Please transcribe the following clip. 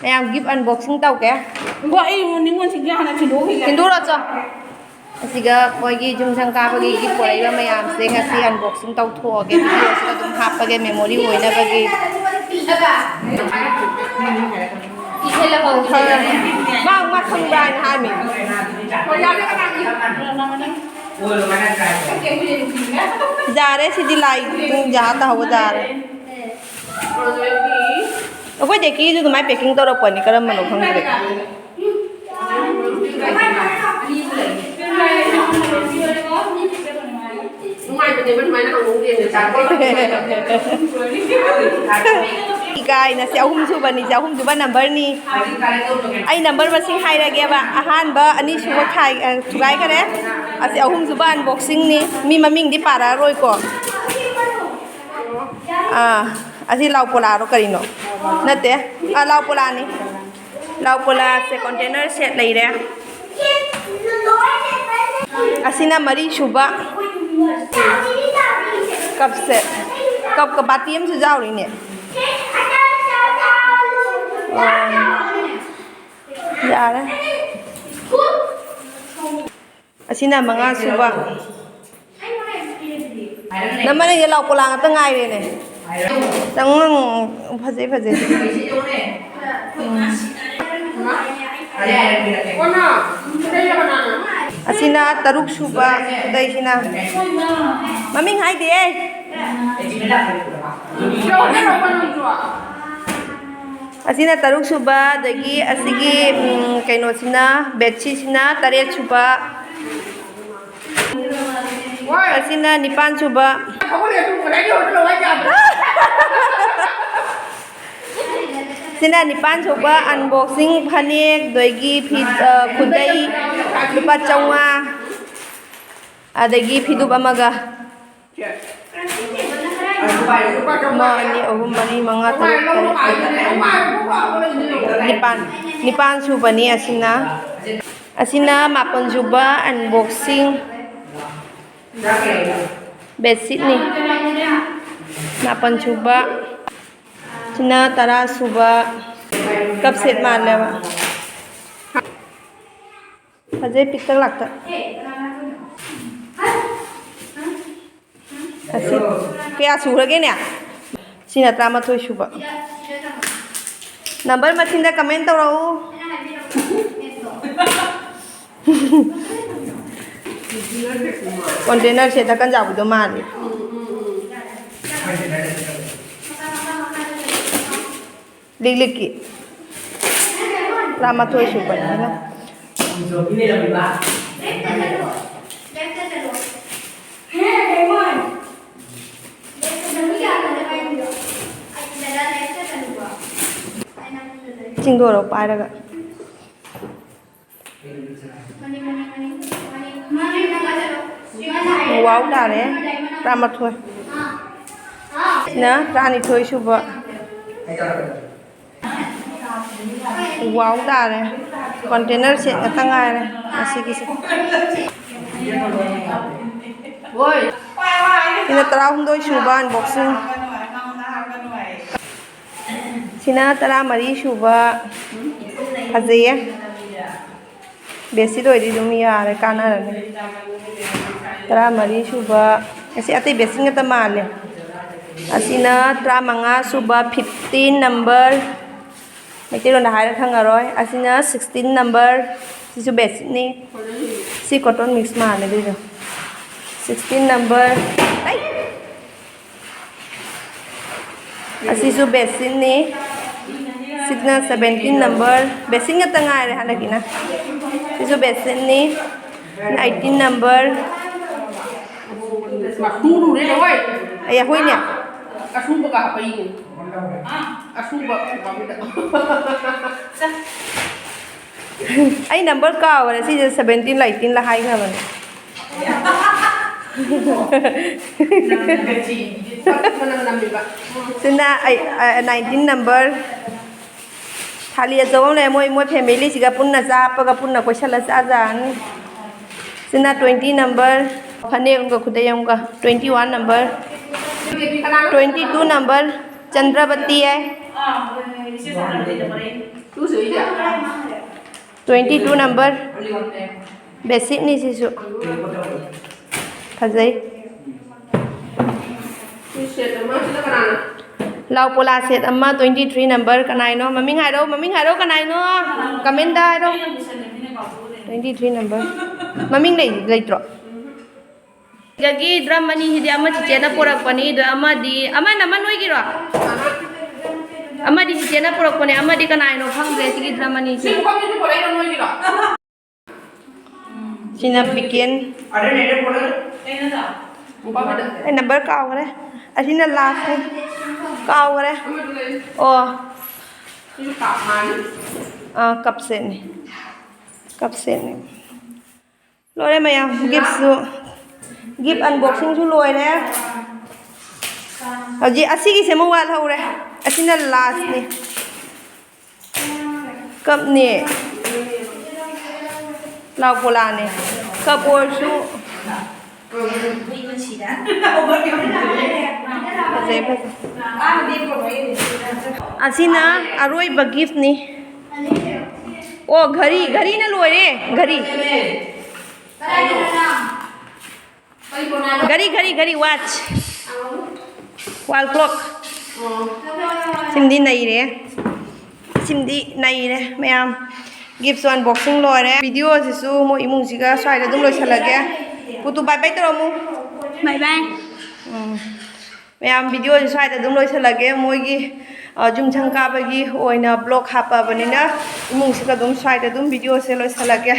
Em give unboxing tàu kìa. Vậy những con chị là chị đố hình Kinh đu rồi cho. Asiga moigi jum sangka bagi gi porai ba mayam se ngasi unboxing tàu thua ke video sa tum hap bagi memory hoina bagi. Mang mắt không ra hai mình. Ra đấy thì đi lại giá tao không ra đấy. Ở đây kia tụi mày packing tao đâu phải cái đó mà nó không được. Guy na siya hum suba number ni ay number ba sing hai ra gya ba ahan ba ani suba khai sugai ka re asi hum suba unboxing ni mi maming di para roi ko asi lau pola ro karino nate lau pola ni lau pola se container set lai re asina mari suba cup set cup ka batiam su jao ri ne dạ đấy asina mga suba naman ay law ko lang at ngay rin eh tang phase asina taruk suba dai sina maming hai de asina taruk suba dagi asigi kaino sina bedsheet sina taret suba asina nipan suba sina nipan suba unboxing phanek dagi khudai lupa chawnga adagi phidup amaga mani ahum mani mga taruk nipan suba ni asina mapan suba unboxing bedsheet ni mapan suba sina tara suba cup set man lewa aje picture lagta asin kaya surage ne sina trama thoi suba number machinda comment tawrau container se takan jabu do mali liki trama thoi suba na chingdoro pairaga wow dare trama thoi na rani thoi suba wow dare container se tangai re asigi se oi ina tara hundoi suba unboxing sina tara mari suba phajeye besi doi di dum yare kana ne tara mari suba asi ate besi ngata male asina tara manga suba 15 number Mesti ronda hai khangaroi asina 16 number sisu besi ni si cotton mix male di 16 number ai asisu besi ni signa 17 number besi nga tanga re halagina sisu besi ni 19 number Turu deh, woi. ayah hui nya Asu baka apa ini? Asu baka ai number ka wala si 17 18 la hai nga man sina ai 19 number thali ajawang le moi family siga punna ja pa ga punna ko sala sa jan sina 20 number phane unga khudayam ka 21 number 22 number Chandravati hai Tu sửa gì ạ? 22 number basic ni sisu fazai Tu sửa tầm mấy cái đó nào? lau pola set amma 23 number kanai no maming hai do kanai no comment da do 23 number maming lei tro gagi drum mani hidi amma chichena porak pani do amma di amma naman noi giro amma di chichena porak pani amma di kanai no phang re sigi drum mani si Sing kami tu boleh orang lagi tak? sina begin Ada ni ada boleh. Bukan ada. ai number kaw kare asina last ni kaw kare Kami tu lagi. oh Ini tak mana? cup set ni lore maya gift su gift unboxing su loi re aji asigi se mo wal haure asina last ni cup ni lau pola ni cup or su asina aroi ba gift ni oh घड़ी ना लोए रे घड़ी watch wall clock सिमदी नई रे ma'am gift unboxing लोरे video Sissu मो इमुंग सिगा स्वाइदा दुम लोइसलगे पुतु बाय बाय तरो मु बाय बाय मैम वीडियो स्वाइदा दुम लोइसलगे मोगी जुमछंग काबगी ओइना ब्लॉग हापाबनिना इमुंग सिगा दुम स्वाइदा दुम वीडियो से लोइसलगे